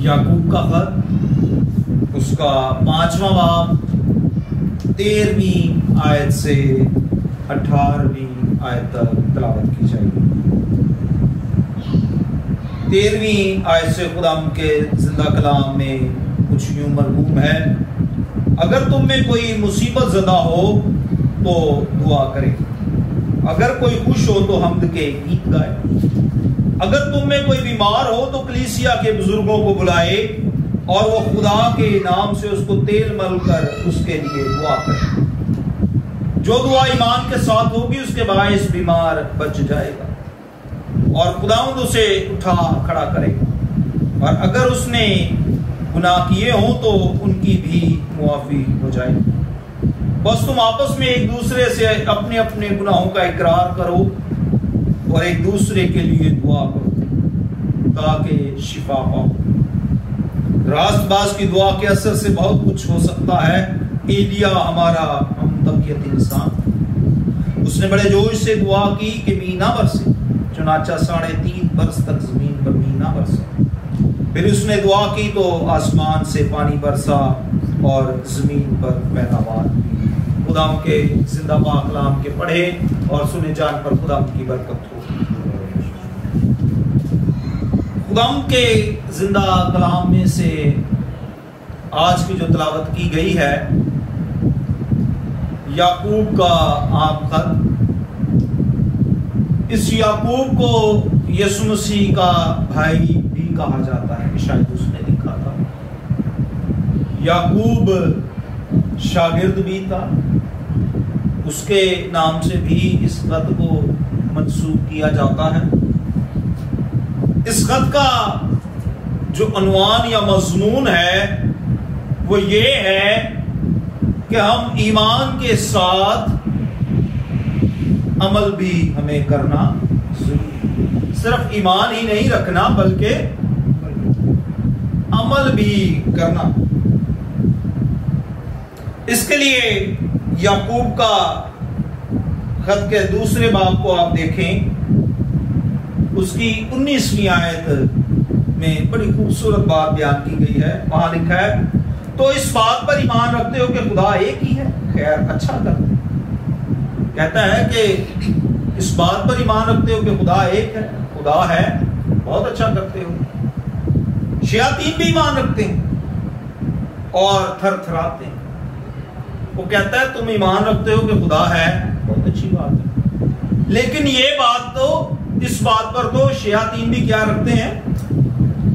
یعقوب کا خط، اس کا 5واں باب 13ویں آیت سے 18ویں آیت تک تلاوت کی جائے گی۔ 13ویں آیت سے خدا کے زندہ کلام میں کچھ یوں مرغوم ہے: اگر تم میں کوئی مصیبت زدہ ہو تو دعا کرے، اگر کوئی خوش ہو تو حمد کے گیت گائے، اگر تم میں کوئی بیمار ہو تو کلیسیا کے بزرگوں کو بلائے اور وہ خدا کے نام سے اس کو تیل مل کر اس کے لیے دعا کرے۔ جو دعا ایمان کے ساتھ ہوگی اس کے باعث بیمار بچ جائے گا اور خداوند اسے اٹھا کھڑا کرے گا، اور اگر اس نے گناہ کیے ہوں تو ان کی بھی معافی ہو جائے گی۔ بس تم آپس میں ایک دوسرے سے اپنے اپنے گناہوں کا اقرار کرو اور ایک دوسرے کے لیے دعا کرو تاکہ شفا پاؤ۔ راست باز کی دعا کے اثر سے بہت کچھ ہو سکتا ہے۔ ایلیا ہمارا ہمدردیت انسان، اس نے بڑے جوش سے دعا کی کہ مینہ برسے، چنانچہ 3.5 برس تک زمین پر مینہ برسا۔ پھر اس نے دعا کی تو آسمان سے پانی برسا اور زمین پر پیداوار ہوئی۔ خدا کے زندہ پاک کلام کے پڑھے اور سنے جان پر خدا کی برکت ہو۔ خدا کے زندہ کلام میں سے آج کی جو تلاوت کی گئی ہے یعقوب کا عام خط۔ اس یعقوب کو یسوع مسیح کا بھائی بھی کہا جاتا ہے، شاید اس نے لکھا تھا۔ یعقوب شاگرد بھی تھا، اس کے نام سے بھی اس خط کو منسوب کیا جاتا ہے۔ اس خط کا جو عنوان یا مضمون ہے وہ یہ ہے کہ ہم ایمان کے ساتھ عمل بھی ہمیں کرنا ضروری، صرف ایمان ہی نہیں رکھنا بلکہ عمل بھی کرنا۔ اس کے لیے یعقوب کا خط کے دوسرے باب کو آپ دیکھیں، اس کی 19ویں آیت میں بڑی خوبصورت بات بیان کی گئی ہے۔ وہاں لکھا ہے: تو اس بات پر ایمان رکھتے ہو کہ خدا ایک ہی ہے، خیر اچھا کرتے۔ کہتا ہے کہ اس بات پر ایمان رکھتے ہو کہ خدا ایک ہے، خدا ہے، بہت اچھا کرتے ہو۔ شیاطین بھی ایمان رکھتے ہیں اور تھر تھراتے ہیں۔ وہ کہتا ہے تم ایمان رکھتے ہو کہ خدا ہے، بہت اچھی بات ہے، لیکن یہ بات تو اس بات پر تو شیاطین بھی کیا رکھتے ہیں،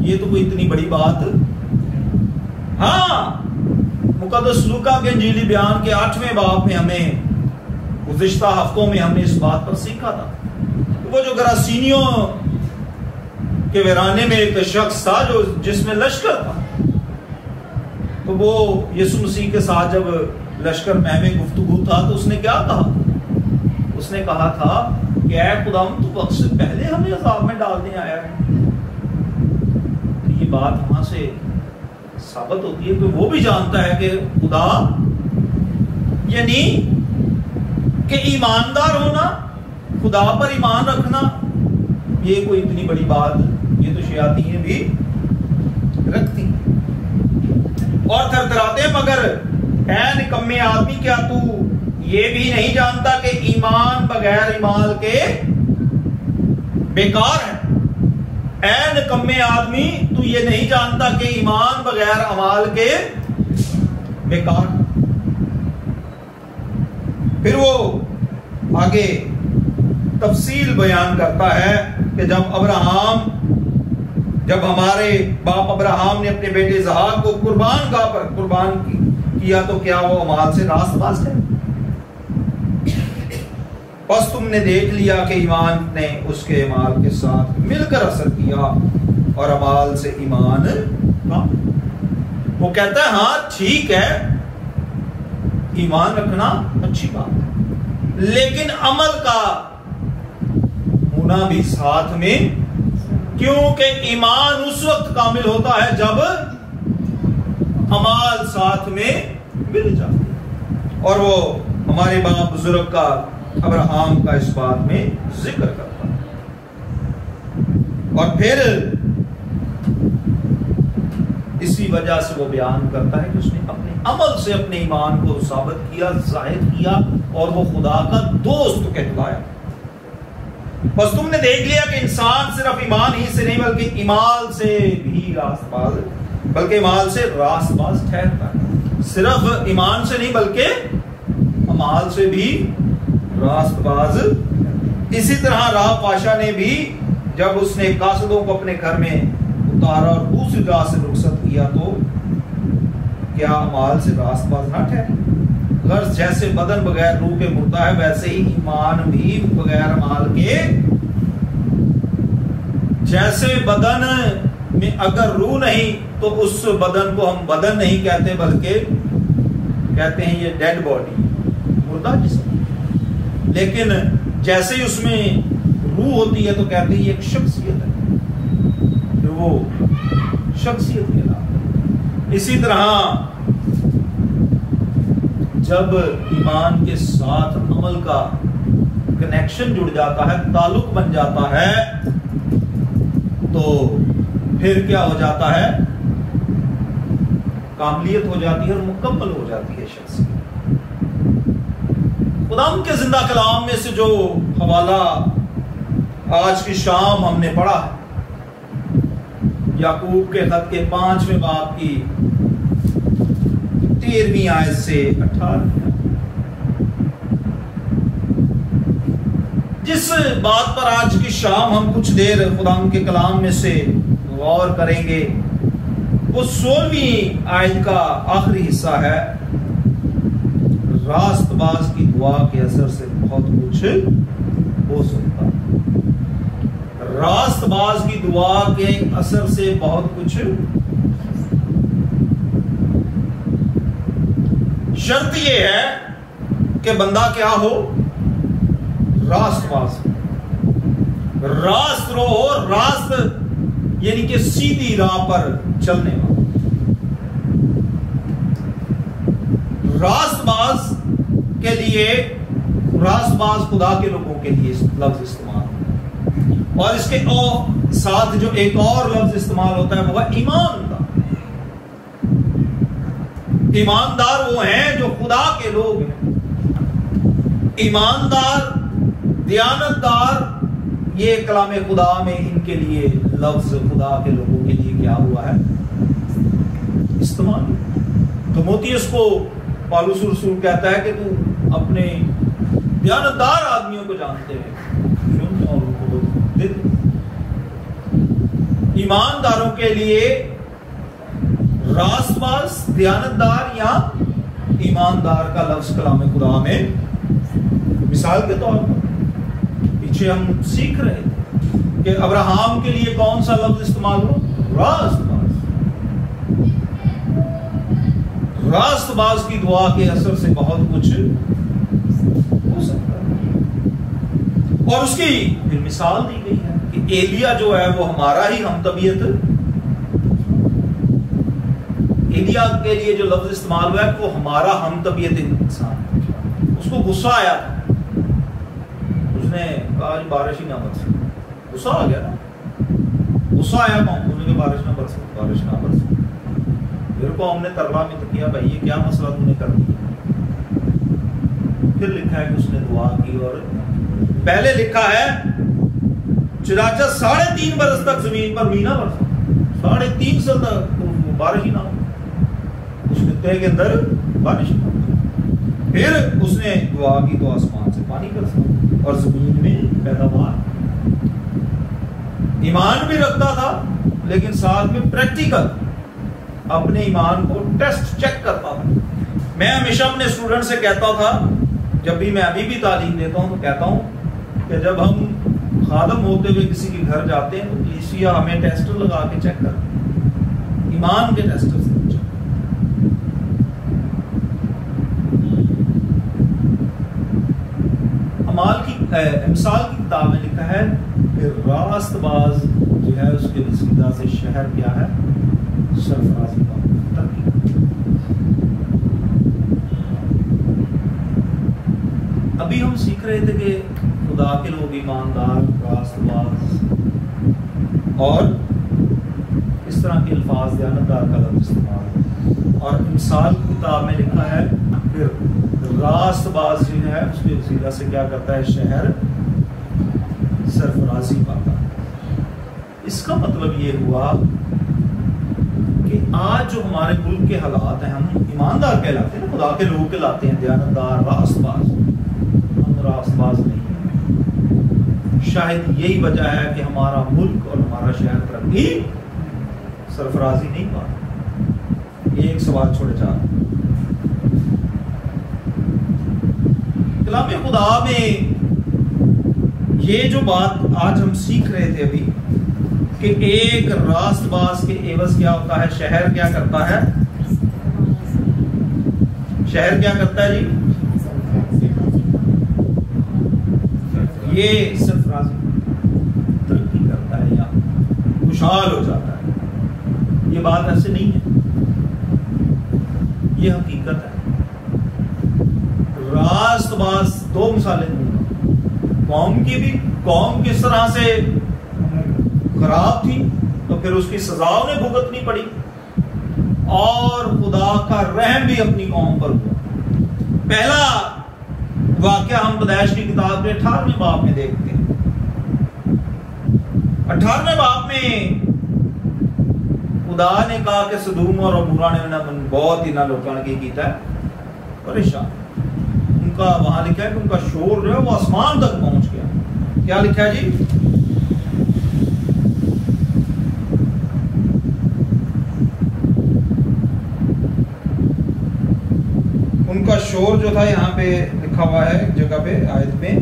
یہ تو کوئی اتنی بڑی بات۔ ہاں، مقدس لوکا کے انجیلی بیان کے 8ویں باب میں ہمیں گزشتہ ہفتوں میں ہم نے اس بات پر سیکھا تھا۔ وہ جو گراسینیوں کے ویرانے میں ایک شخص تھا جو جس میں لشکر تھا، تو وہ یسوع مسیح کے ساتھ جب لشکر میں گفتگو تھا تو اس نے کیا کہا؟ اس نے کہا تھا کہ اے خداوند تو وقت سے پہلے ہمیں عذاب میں ڈالنے آیا ہے۔ یہ بات وہاں سے ثابت ہوتی ہے کہ وہ بھی جانتا ہے کہ خدا یعنی کہ ایماندار ہونا، خدا پر ایمان رکھنا، یہ کوئی اتنی بڑی بات، یہ تو شیاطین بھی رکھتی اور تھرتھراتے ہیں۔ مگر اے نکمے آدمی، کیا تو یہ بھی نہیں جانتا کہ ایمان بغیر ایمان کے بیکار ہے؟ اے نکمے آدمی، تو یہ نہیں جانتا کہ ایمان بغیر اعمال کے بیکار ہے؟ پھر وہ آگے تفصیل بیان کرتا ہے کہ جب ہمارے باپ ابراہم نے اپنے بیٹے اسحاق کو قربان گاہ پر قربان کیا تو کیا وہ اعمال سے راست باز ہے؟ بس تم نے دیکھ لیا کہ ایمان نے اس کے اعمال کے ساتھ مل کر اثر کیا اور اعمال سے ایمان تھا۔ وہ کہتا ہے ہاں ٹھیک ہے، ایمان رکھنا اچھی بات ہے، لیکن عمل کا ہونا بھی ساتھ میں، کیونکہ ایمان اس وقت کامل ہوتا ہے جب اعمال ساتھ میں مل جاتے، اور وہ ہمارے باپ بزرگ کا ابراہم کا اس بات میں ذکر کرتا ہے۔ اور پھر وجہ سے وہ بیان کرتا ہے کہ اس نے اپنے عمل سے اپنے ایمان کو ثابت کیا، ظاہر کیا، اور وہ خدا کا دوست کہلایا۔ بس تم نے دیکھ لیا کہ انسان صرف ایمان ہی سے نہیں بلکہ ایمال سے بھی راست باز، بلکہ ایمال سے راست باز ٹھہرتا ہے۔ صرف ایمان سے نہیں بلکہ امال سے بھی راست باز۔ اسی طرح راہ پاشا نے بھی جب اس نے قاصدوں کو اپنے گھر میں اتارا اور دوسری راہ سے رخصت کیا تو کیا امال سے راست باز نہ ٹھہرے؟ غرض جیسے بدن بغیر روح کے مردہ ہے، ویسے ہی ایمان بھی بغیر امال کے، جیسے بدن میں اگر روح نہیں تو اس بدن کو ہم بدن نہیں کہتے بلکہ کہتے ہیں یہ ڈیڈ باڈی، مردہ جسم، لیکن جیسے ہی اس میں روح ہوتی ہے تو کہتے ہیں یہ ایک شخصیت ہے، پھر وہ شخصیت کے نام۔ اسی طرح جب ایمان کے ساتھ عمل کا کنیکشن جڑ جاتا ہے، تعلق بن جاتا ہے، تو پھر کیا ہو جاتا ہے؟ کاملیت ہو جاتی ہے اور مکمل ہو جاتی ہے شخص۔ خدا کے زندہ کلام میں سے جو حوالہ آج کی شام ہم نے پڑھا ہے، یعقوب کے خط کے 5ویں باب کی 13ویں آیت سے 18، جس بات پر آج کی شام ہم کچھ دیر خدا کے کلام میں سے غور کریں گے، وہ 16ویں آیت کا آخری حصہ ہے۔ راست باز کی دعا کے اثر سے بہت کچھ ہو سکتا ہے۔ راست باز کی دعا کے اثر سے بہت کچھ، شرط یہ ہے کہ بندہ کیا ہو؟ راست باز، راست رو، راست یعنی کہ سیدھی راہ پر چلنے والا۔ راست باز کے لیے، راست باز خدا کے لوگوں کے لیے لفظ استعمال ہوتا ہے، اور اس کے ساتھ جو ایک اور لفظ استعمال ہوتا ہے وہ ہے ایماندار۔ ایماندار وہ ہیں جو خدا کے لوگ ہیں۔ ایماندار، دیانتدار، یہ کلام خدا میں ان کے لیے لفظ خدا کے لوگوں کے لیے کیا ہوا ہے؟ استعمال۔ تو موتیس کو پالوس رسول کہتا ہے کہ تو اپنے دیانتدار آدمیوں کو جانتے ہیں اور ان کو دے دے۔ ایمانداروں کے لیے راست باز، دیانتدار یا ایماندار کا لفظ کلام خدا میں مثال کے طور پر پیچھے ہم سیکھ رہے تھے کہ ابراہیم کے لیے کون سا لفظ استعمال ہو؟ راست باز۔ راست باز کی دعا کے اثر سے بہت کچھ ہو سکتا ہے، اور اس کی پھر مثال دی گئی ہے کہ ایلیا جو ہے وہ ہمارا ہی ہم طبیعت۔ ایلیا کے لیے جو لفظ استعمال ہوا ہے وہ ہمارا ہم طبیعت انسان ہے۔ اس کو غصہ آیا تھا، اس نے کہا بارش ہی نہ برسے، غصہ آ گیا نا، غصہ آیا اس نے بارش نہ برسے، بارش نہ برسے۔ پھر قوم نے تربیت کیا، بھائی یہ کیا مسئلہ تم نے کر دیا؟ پھر لکھا ہے کہ اس نے دعا کی، اور پہلے لکھا ہے چنانچہ 3.5 برس تک زمین پر مینہ برسا، 3.5 سال تک بارش ہی نہ ہو، اس خطے کے اندر بارش نہ ہو۔ پھر اس نے دعا کی تو آسمان سے پانی برسا اور زمین میں پیداوار۔ ایمان بھی رکھتا تھا لیکن ساتھ میں پریکٹیکل اپنے ایمان کو ٹیسٹ چیک کرتا تھا۔ میں ہمیشہ اپنے اسٹوڈنٹ سے کہتا تھا، جب بھی میں ابھی بھی تعلیم دیتا ہوں تو کہتا ہوں کہ جب ہم خادم ہوتے ہوئے کسی کے گھر جاتے ہیں تو کلیسیا ہمیں ٹیسٹر لگا کے چیک کرتے ہیں، ایمان کے ٹیسٹر سے چیک۔ امثال کی کتاب میں لکھا ہے کہ راست باز جو ہے اس کے رسیدہ سے شہر کیا ہے؟ سرفرازی کا ترقی۔ ابھی ہم سیکھ رہے تھے کہ خدا کے لوگ ایماندار، راست باز، اور اس طرح کے الفاظ دیانتدار کا لفظ استعمال ہے۔ اور امثال کتاب میں لکھا ہے پھر راست باز جو ہے اس کے وسیلہ سے کیا کرتا ہے، شہر سرفرازی پاتا ہے۔ اس کا مطلب یہ ہوا کہ آج جو ہمارے ملک کے حالات ہیں، ہم ایماندار کہلاتے ہیں، خدا کے لوگ کہلاتے ہیں، دیانتدار، راست باز، ہم راست باز نہیں ہیں۔ شاید یہی وجہ ہے کہ ہمارا ملک اور ہمارا شہر ترقی سرفرازی نہیں پا رہا۔ ایک سوال چھوڑے جا رہا ہوں، کلام خدا میں یہ جو بات آج ہم سیکھ رہے تھے ابھی کہ ایک راست باز کے عوض کیا ہوتا ہے، شہر کیا کرتا ہے، شہر کیا کرتا ہے جی، یہ سرفرازی ترقی کرتا ہے یا خوشحال ہو جاتا ہے۔ یہ بات ایسے نہیں ہے، یہ حقیقت ہے۔ راست باز دو مثالیں دوں گا، قوم کی بھی، قوم کس طرح سے خراب تھی تو پھر اس کی سزا انہیں بھگتنی پڑی، اور خدا کا رحم بھی اپنی قوم پر ہوا۔ پہلا واقعہ ہم پیدائش کی کتاب کے 18ویں باب میں دیکھتے ہیں۔ 18ویں باب میں خدا نے کہا کہ سدوم اور عمورہ نے بہت ہی نہ لوگوں نے کیتا ہے پریشان۔ ان کا وہاں لکھا ہے کہ ان کا شور جو ہے وہ آسمان تک پہنچ گیا۔ کیا لکھا ہے جی، ان کا شور جو تھا، یہاں پہ لکھا ہوا ہے ایک جگہ پہ آیت میں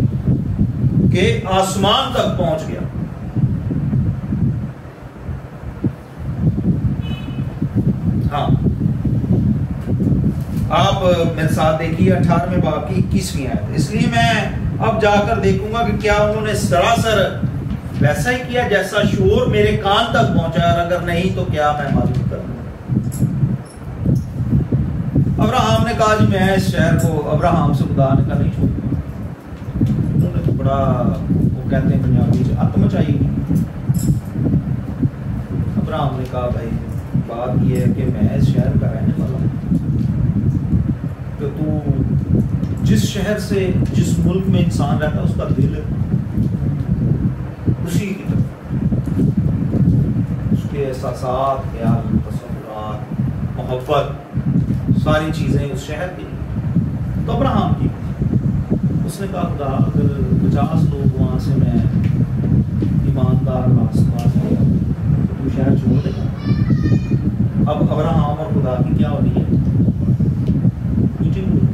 کہ آسمان تک پہنچ گیا۔ ہاں، آپ میرے ساتھ دیکھیے 18ویں باب کی 21ویں آیت۔ اس لیے میں اب جا کر دیکھوں گا کہ کیا انہوں نے سراسر ویسا ہی کیا جیسا شور میرے کان تک پہنچا، اور اگر نہیں تو کیا میں معلوم کروں۔ ابراہم نے کہا جی میں اس شہر کو، ابراہم سے خدا نے کہا نہیں چھوڑوں گا۔ انہوں نے تو بڑا، وہ کہتے ہیں پنجابی سے ات مچائی گئی۔ ابراہم نے کہا بھائی بات یہ ہے کہ میں اس شہر کا رہنے والا ہوں، کہ تو جس شہر سے، جس ملک میں انسان رہتا ہے اس کا دل اسی کی طرف، اس کے احساسات، خیال، تصورات، محبت، ساری چیزیں اس شہر کے لیے۔ تو ابراہم کی اس نے کہا خدا اگر 50 لوگ وہاں سے میں ایماندار راست باز کیا تو تو شہر چھوڑ دے گا۔ اب ابراہم اور خدا کی کیا ہو رہی ہے، میٹنگ ہوئی۔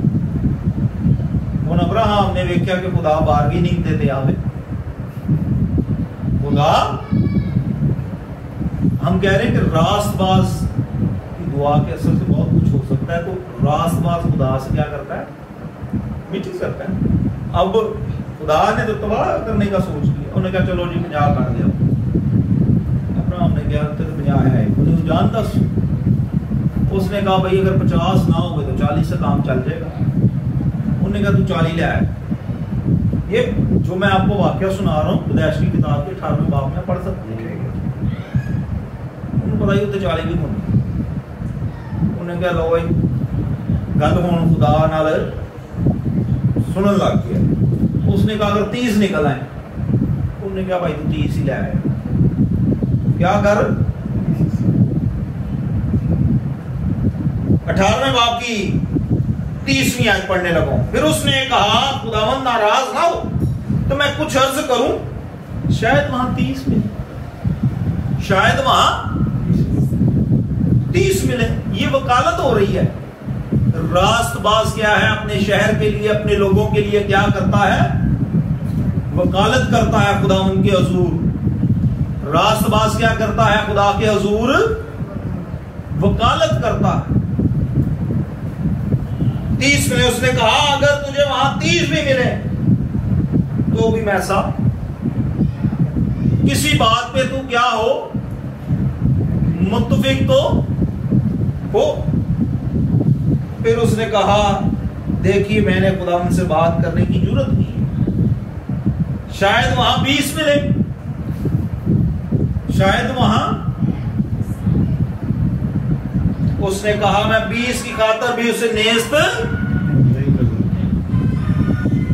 ہن ابراہم نے ویکھیا کہ خدا بارگی نہیں دیتے آوے، خدا ہم کہہ رہے ہیں کہ راست باز کی دعا کے اثر سے بہت کچھ ہو سکتا ہے، تو راست باز خدا سے کیا کرتا ہے، میٹنگ کرتا ہے۔ اب خدا نے تو تباہ کرنے کا سوچ لیا، انہوں نے کہا چلو جی 50 کر دیا۔ ابراہم نے کہا تو 50 ہے، انہیں جانتا اس نے کہا بھائی اگر 50 نہ ہوئے تو 40 سے کام چل جائے گا۔ انہوں نے کہا تو 40 لے آئے۔ یہ جو میں آپ کو واقعہ سنا رہا ہوں پیدائش کی کتاب کے 18ویں باب میں پڑھ سکتے ہیں، انہوں بتائی ہوتے 40 بھی ہونے۔ انہوں نے کہا لو بھائی گل ہوں خدا نال سنن لگ گیا۔ اس نے کہا اگر 30 نکل آئے، انہوں نے کہا بھائی تو 30 ہی لے آئے، کیا کر 18ویں باب کی 30ویں آیت پڑھنے لگا۔ پھر اس نے کہا خداوند ناراض نہ ہو تو میں کچھ عرض کروں، شاید وہاں 30 ملے، شاید وہاں 30 ملے۔ یہ وکالت ہو رہی ہے۔ راست باز کیا ہے، اپنے شہر کے لیے، اپنے لوگوں کے لیے کیا کرتا ہے، وکالت کرتا ہے خداوند کے حضور۔ راست باز کیا کرتا ہے، خدا کے حضور وکالت کرتا ہے۔ 30 ملے، اس نے کہا اگر تجھے وہاں 30 بھی ملے تو بھی میں ایسا کسی بات پہ تو کیا ہو، متفق تو ہو۔ پھر اس نے کہا دیکھیے میں نے خداوند سے بات کرنے کی جرات کی، شاید وہاں 20 ملے، شاید وہاں اس نے کہا میں 20 کی خاطر بھی اسے نیست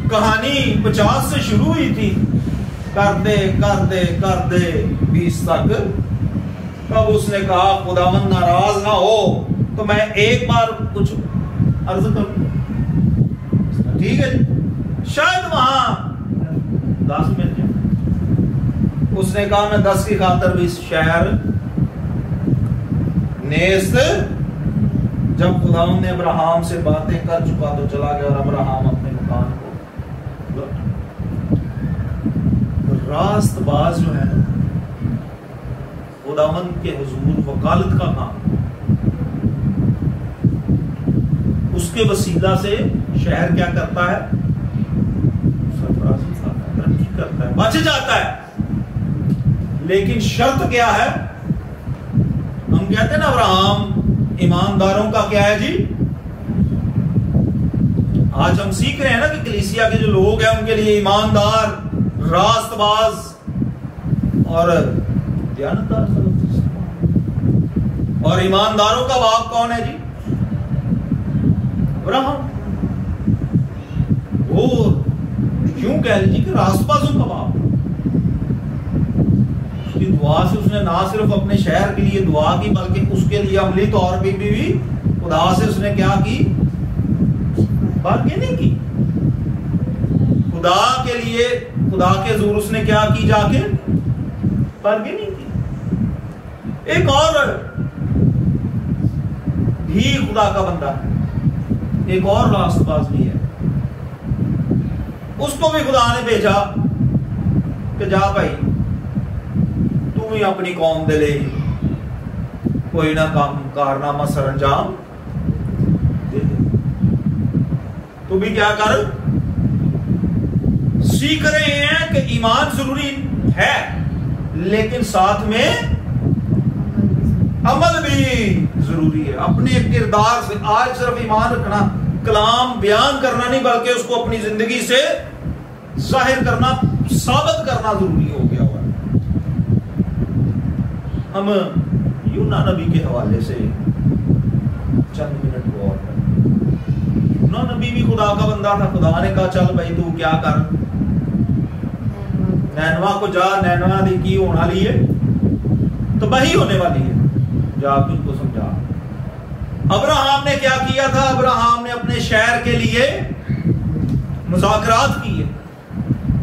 کہانی 50 سے شروع ہوئی تھی، کر دے 20 تک. تب اس نے کہا خداوند ناراض نہ ہو تو میں ایک بار کچھ عرض کروں. ٹھیک ہے، شاید وہاں 10 مل جائے. اس نے کہا میں 10 کی خاطر بھی شہر نیست. جب خداوند نے ابراہیم سے باتیں کر چکا تو چلا گیا اور ابراہیم اپنے مکان کو. راست باز جو ہے خداوند کے حضور وکالت کا کام، اس کے وسیلہ سے شہر کیا کرتا ہے؟ ترقی کرتا ہے، بچ جاتا ہے. لیکن شرط کیا ہے؟ ہم کہتے ہیں نا ابراہیم ایمانداروں کا کیا ہے جی. آج ہم سیکھ رہے ہیں نا کہ کلیسیا کے جو لوگ ہیں ان کے لیے ایماندار، راست باز اور دیانتدار. اور ایمانداروں کا باپ کون ہے جی؟ ابراہیم. اور کیوں کہہ لیجیے کہ راست بازوں کا باپ. اس کی دعا سے اس نے نہ صرف اپنے شہر کے لیے دعا کی بلکہ اس کے لیے عملی طور پہ بھی خدا سے اس نے کیا کی؟ بارگیننگ کی. خدا کے لیے، خدا کے حضور اس نے کیا کی؟ جا کے بارگیننگ کی. ایک اور بھی خدا کا بندہ ہے، ایک اور راست باز بھی ہے. اس کو بھی خدا نے بھیجا کہ جا بھائی تو بھی اپنی قوم دے لے کوئی نہ کام کارنامہ سر انجام دے دے. تو بھی کیا کر. سیکھ رہے ہیں کہ ایمان ضروری ہے لیکن ساتھ میں عمل بھی ضروری ہے. اپنے کردار سے آج صرف ایمان رکھنا، کلام بیان کرنا نہیں بلکہ اس کو اپنی زندگی سے ظاہر کرنا، ثابت کرنا ضروری ہو گیا ہوا ہے. ہم یونا نبی کے حوالے سے چند منٹ غور کریں. یونا نبی بھی خدا کا بندہ تھا. خدا نے کہا چل بھائی تو کیا کر، نینوا کو جا، نینوا دی کی ہونے والی ہے، تباہی ہونے والی ہے، جا کے ان کو سمجھا. ابراہیم نے کیا کیا تھا؟ ابراہیم نے اپنے شہر کے لیے مذاکرات کیے.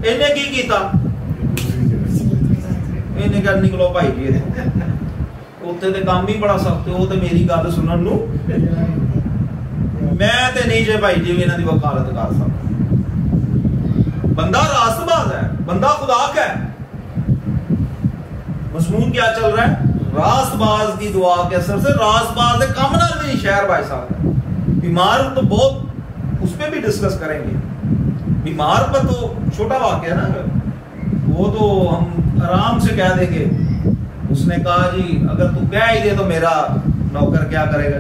انہیں کی کیتا؟ انہیں کہا نکلو بھائی جی اتنے تے کام ہی بڑا سخت ہے، وہ تے میری گل سنن نو میں تے نہیں جے بھائی جی انہاں دی وکالت کر سکتا. بندہ راست باز ہے، بندہ خدا کا ہے. مضمون کیا چل رہا ہے؟ راست باز کی دعا کے اثر سے راست باز ہے کام نہ بھی شہر بھائی صاحب ہے. بیمار تو بہت اس پہ بھی ڈسکس کریں گے. بیمار پر تو چھوٹا واقعہ ہے نا، وہ تو ہم آرام سے کہہ دیں گے. اس نے کہا جی اگر تو کہہ ہی دے تو میرا نوکر کیا کرے گا.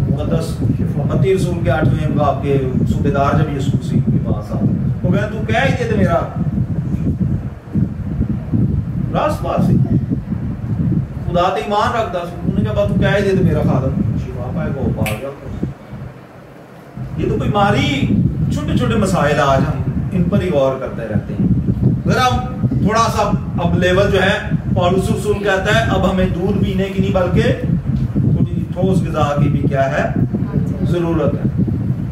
مقدس متی رسول کے 8ویں باب کے صوبیدار جب یسوع مسیح کے پاس آتے وہ کہا تو کہہ ہی دے تو میرا راست باز ہے. خدا تے ایمان رکھتا. انہوں نے کہا تو کہہ ہی دے تو میرا خادم شفا پائے گا، وہ پا گیا. یہ تو بیماری، چھوٹے چھوٹے مسائل آج ہم ان پر ہی غور کرتے رہتے ہیں. ذرا تھوڑا سا اب لیول جو ہے پالوس رسول کہتا ہے اب ہمیں دودھ پینے کی نہیں بلکہ تھوڑی ٹھوس غذا کی بھی کیا ہے ضرورت ہے.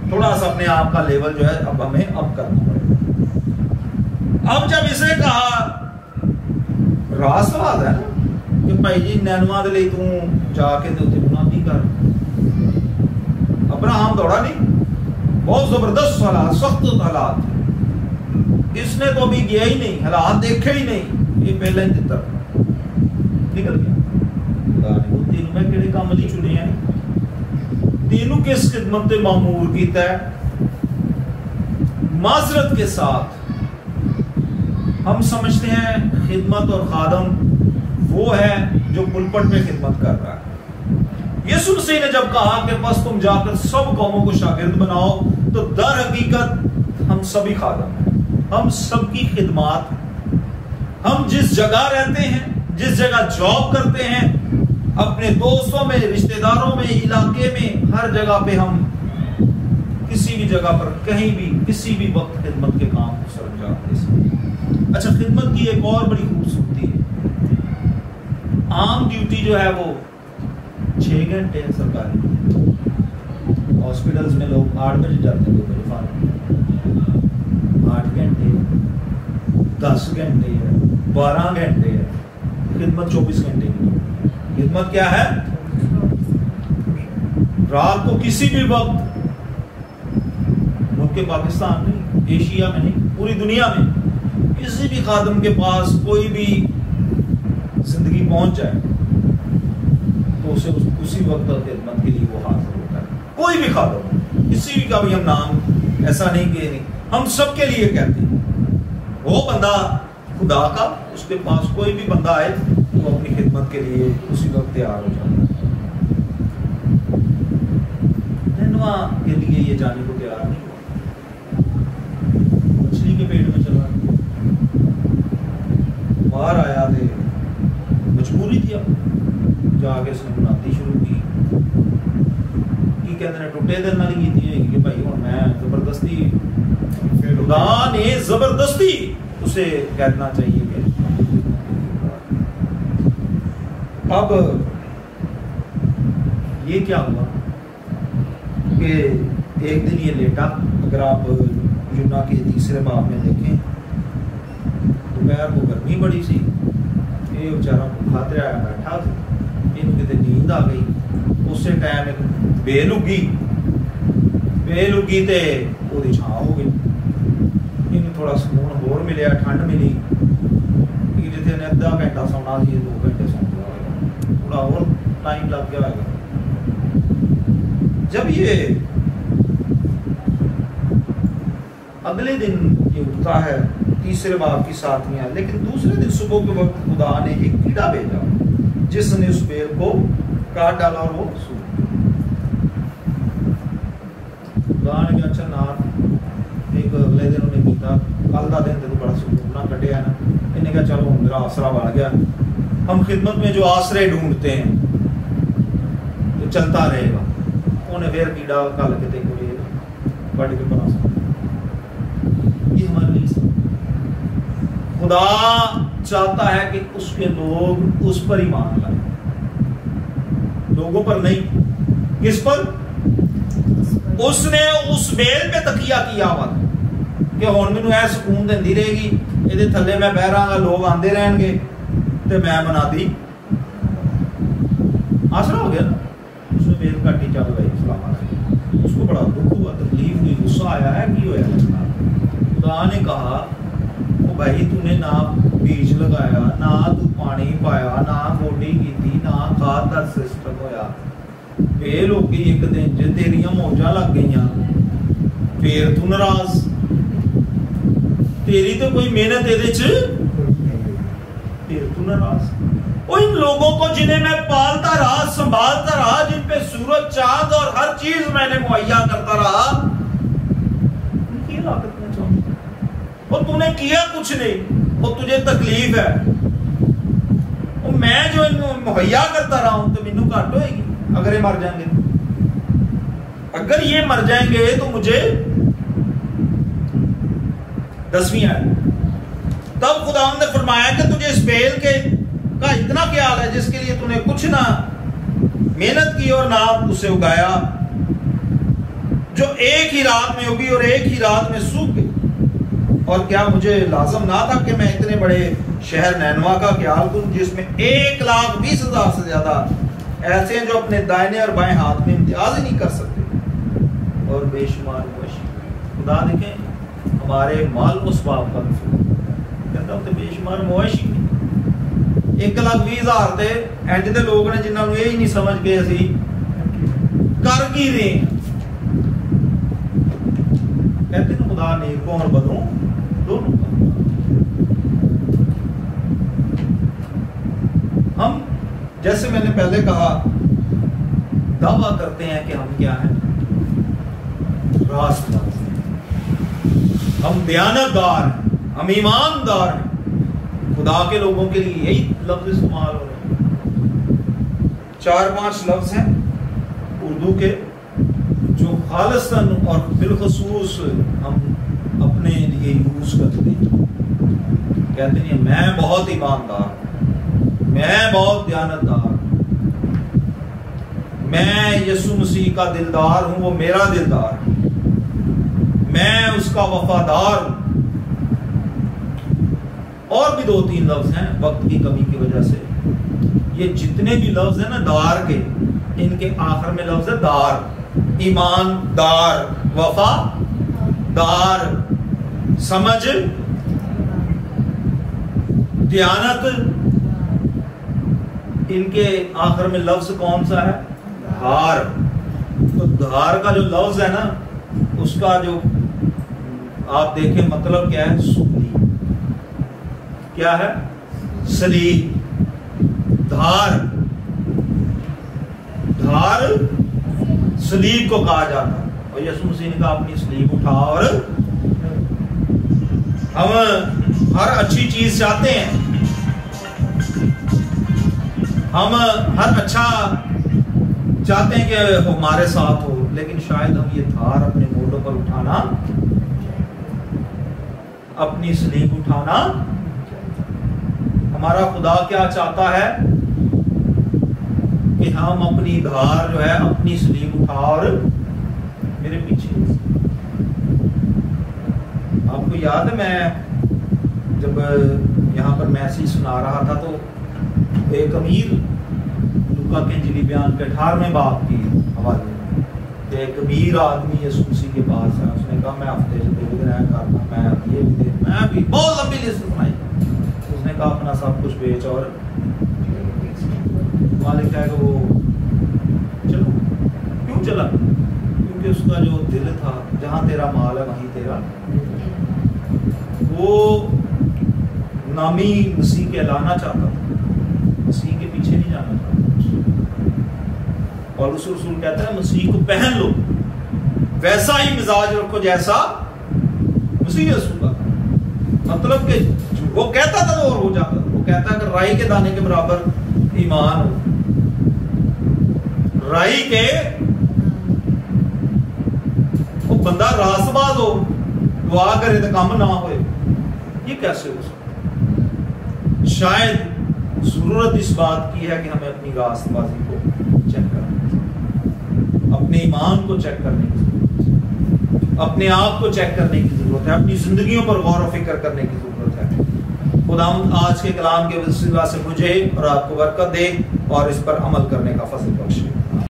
تھوڑا سا اپنے آپ کا لیول جو ہے اب ہمیں اب کرنا پڑے گا. اب جب اسے کہا راست بات ہے کہ بھائی جی نینوا دے لئی تو جا کے تے منادی کر. ابراہیم دوڑا نہیں، بہت زبردست حالات، سخت حالات. اس نے تو ابھی گیا ہی نہیں، حالات دیکھے ہی نہیں، یہ پہلے ہی تر نکل گیا. خدا نے وہ تینوں میں کہڑے کام نہیں چنے ہیں، تینوں کس خدمت تے مامور کیتا ہے. معذرت کے ساتھ ہم سمجھتے ہیں خدمت اور خادم وہ ہے جو پلپٹ میں خدمت کر رہا ہے. یسوع مسیح نے جب کہا کہ بس تم جا کر سب قوموں کو شاگرد بناؤ تو در حقیقت ہم سبھی خادم ہیں، ہم سب کی خدمات. ہم جس جگہ رہتے ہیں، جس جگہ جاب کرتے ہیں، اپنے دوستوں میں، رشتہ داروں میں، علاقے میں، ہر جگہ پہ ہم کسی بھی جگہ پر کہیں بھی کسی بھی وقت خدمت کے کام کو سر انجام دے سکتے۔ اچھا، خدمت کی ایک اور بڑی خوبصورتی ہے، عام ڈیوٹی جو ہے وہ 6 گھنٹے ہے سرکاری، ہاسپٹلز میں لوگ 8 بجے جاتے ہیں، 2 بجے فارغ، 8 گھنٹے 10 گھنٹے ہے، 12 گھنٹے ہے، خدمت 24 گھنٹے کی۔ خدمت کیا ہے؟ رات کو کسی بھی وقت، ملک پاکستان نہیں، ایشیا میں نہیں، پوری دنیا میں کسی بھی خادم کے پاس کوئی بھی زندگی پہنچ جائے تو اسے اسی وقت خدمت کے لیے وہ حاضر ہوتا ہے۔ کوئی بھی خادم، کسی بھی کا بھی ہم نام ایسا نہیں کہ نہیں، ہم سب کے لیے کہتے ہیں، وہ بندہ خدا کا، اس کے پاس کوئی بھی بندہ آئے وہ اپنی خدمت کے لیے اسی وقت تیار ہو جاتا ہے۔ نینوا کے لیے یہ جانے کو تیار نہیں ہوا، مچھلی کے پیٹ میں چلا، باہر آیا تھے، مجبوری تھی، اب جا کے اس نے منادی شروع کی کہتے ہیں ٹوٹے دل نہ لگی تھی کہ بھائی ہوں میں زبردستی، خدا نے زبردستی اسے کہنا چاہیے کہ اب یہ کیا ہوا کہ ایک دن یہ لیٹا، اگر آپ یونا کے 3 باب میں دیکھیں، دوپہر کو گرمی بڑی سی، یہ بیچارہ کھاتے آیا بیٹھا، ان کتے نیند آ گئی، اسی ٹائم ایک بے لگی تے وہ چھاں ہو گئی، ان تھوڑا سکون ہور ملیا، ٹھنڈ ملی، جتنے نے 1/2 گھنٹہ سونا سی 2 گھنٹے سو گیا، تھوڑا اور ٹائم لگ گیا ہوگا۔ جب یہ اگلے دن یہ اٹھتا ہے 3 باب کی 7ویں آیت، لیکن دوسرے دن صبح کے وقت خدا نے ایک کیڑا بھیجا جس نے اس بیل کو کاٹ ڈالا اور وہ سوکھ خدا نے کہا اچھا نار ایک اگلے دن انہیں کیتا، کل کا دن تو بڑا سکون نہ کٹیا نا، انہیں کہا چلو میرا آسرا بڑھ گیا، ہم خدمت میں جو آسرے ڈھونڈتے ہیں تو چلتا رہے گا، انہیں پھر کیڑا کل کے کو لے بڑھ کے بنا سکتا۔ یہ ہمارے لیے خدا چاہتا ہے کہ اس کے لوگ اس پر ایمان لائیں، لوگوں پر نہیں۔ کس پر؟ اس نے اس بیل پہ تکیہ کیا ہوا کہ ہن مینوں اے سکون دیندی رہے گی، یہ تھلے میں بہ رہا گا، لوگ آندے رہن گے تے میں منادی، آسرا ہو گیا نا۔ اس نے بیل کاٹی، چل گئی، سلام علیکم، اس کو بڑا دکھ ہوا، تکلیف ہوئی، غصہ آیا ہے، کی ہوا؟ خدا نے کہا او بھائی تو نے نہ بیج لگایا، نہ تو پانی پایا، نہ گوڈی کیتی، نہ کھاد دا سسٹم ہویا، بیل ہو گئی ایک دن جے تیریاں موجاں لگ گئیاں، پھر تو ناراض، تیری تو کوئی محنت یہ پھر تو ناراض۔ ان لوگوں کو جنہیں میں پالتا رہا، سنبھالتا رہا، جن پہ سورج چاند اور ہر چیز میں نے مہیا کرتا رہا، ان کی ہلاکت میں چاہوں، اور تو نے کیا کچھ نہیں، اور تجھے تکلیف ہے، اور میں جو ان مہیا کرتا رہا ہوں تو مینوں گھٹ ہوئے گی اگر یہ مر جائیں گے، اگر یہ مر جائیں گے تو مجھے 10ویں آیت، تب خدا نے فرمایا کہ تجھے اس بیل کے کا اتنا خیال ہے جس کے لیے تو نے کچھ نہ محنت کی اور نہ اسے اگایا، جو ایک ہی رات میں اگی اور ایک ہی رات میں سوکھ گئی، اور کیا مجھے لازم نہ تھا کہ میں اتنے بڑے شہر نینوا کا خیال کروں جس میں 1,20,000 سے زیادہ ایسے ہیں جو اپنے دائیں اور بائیں ہاتھ میں امتیاز ہی نہیں کر سکتے، اور بے شمار مویشی۔ خدا دیکھیں ہمارے مال اسباب کا کہتا ہوں بے شمار مویشی 1,20,000 تے اینج دے لوگ نے جنہاں نوں یہ ہی نہیں سمجھ کے اسی کر کی رہے ہیں۔ کہتے ہیں خدا نیکوں اور بدوں دونوں کا، ہم جیسے میں نے پہلے کہا دعویٰ کرتے ہیں کہ ہم کیا ہیں، راست باز ہیں، ہم دیانتدار ہیں، ہم ایماندار ہیں، خدا کے لوگوں کے لیے یہی لفظ استعمال ہو رہے ہیں۔ 4-5 لفظ ہیں اردو کے جو خالصاً اور بالخصوص ہم اپنے لیے یوز کرتے ہیں. کہتے ہیں میں بہت ایماندار ہوں، میں بہت دیانتدار ہوں، میں یسوع مسیح کا دلدار ہوں، وہ میرا دلدار ہے، میں اس کا وفادار ہوں. اور بھی 2-3 لفظ ہیں، وقت کی کمی کی وجہ سے یہ جتنے بھی لفظ ہیں نا دار کے، ان کے آخر میں لفظ ہے دار. ایماندار، وفادار، سمجھ، دیانت، ان کے آخر میں لفظ کون سا ہے؟ دھار. تو دھار کا جو لفظ ہے نا اس کا جو آپ دیکھیں مطلب کیا ہے؟ سلیب. کیا ہے؟ سلیب. دھار، دھار سلیب کو کہا جاتا ہے. اور یسوع مسیح نے کہا اپنی سلیب اٹھا. اور ہم ہر اچھی چیز چاہتے ہیں، ہم ہر اچھا چاہتے ہیں کہ ہمارے ساتھ ہو، لیکن شاید ہم یہ دھار اپنے موڈوں پر اٹھانا، اپنی سلیب اٹھانا. ہمارا خدا کیا چاہتا ہے کہ ہم اپنی دھار جو ہے اپنی سلیب اٹھا اور میرے پیچھے. آپ کو یاد ہے میں جب یہاں پر میسیج سنا رہا تھا تو ایک امیر لوکا کے انجیلی بیان کے 18ویں باب کی حوالے میں کہ ایک امیر آدمی یسوع مسیح کے پاس ہے. اس نے کہا میں ہفتے سے 2 دن آیا کرتا، میں یہ بھی دے، میں بھی بہت لمبی لسٹ بنائی. اس نے کہا اپنا سب کچھ بیچ اور مالک کہا کہ وہ چلو. کیوں چلا؟ کیونکہ اس کا جو دل تھا جہاں تیرا مال ہے وہیں تیرا، وہ نامی مسیح کہلانا چاہتا تھا، مسیح کے پیچھے نہیں جانا چاہتا. اور اس رسول کہتا ہے مسیح کو پہن لو، ویسا ہی مزاج رکھو جیسا مسیح رسول کا. مطلب کہ وہ کہتا تھا تو ہو جاتا تھا. وہ کہتا ہے کہ رائی کے دانے کے برابر ایمان ہو. رائی کے وہ بندہ راست باز ہو، دعا کرے تو کام نہ ہوئے، یہ کیسے ہو سکتا؟ شاید ضرورت اس بات کی ہے کہ ہمیں اپنی راست بازی کو چیک کرنا، اپنے ایمان کو چیک کرنے کی ضرورت ہے، اپنے آپ کو چیک کرنے کی ضرورت ہے، اپنی زندگیوں پر غور و فکر کرنے کی ضرورت ہے. خداوند آج کے کلام کے وسیلہ سے مجھے اور آپ کو برکت دے اور اس پر عمل کرنے کا فضل بخشے.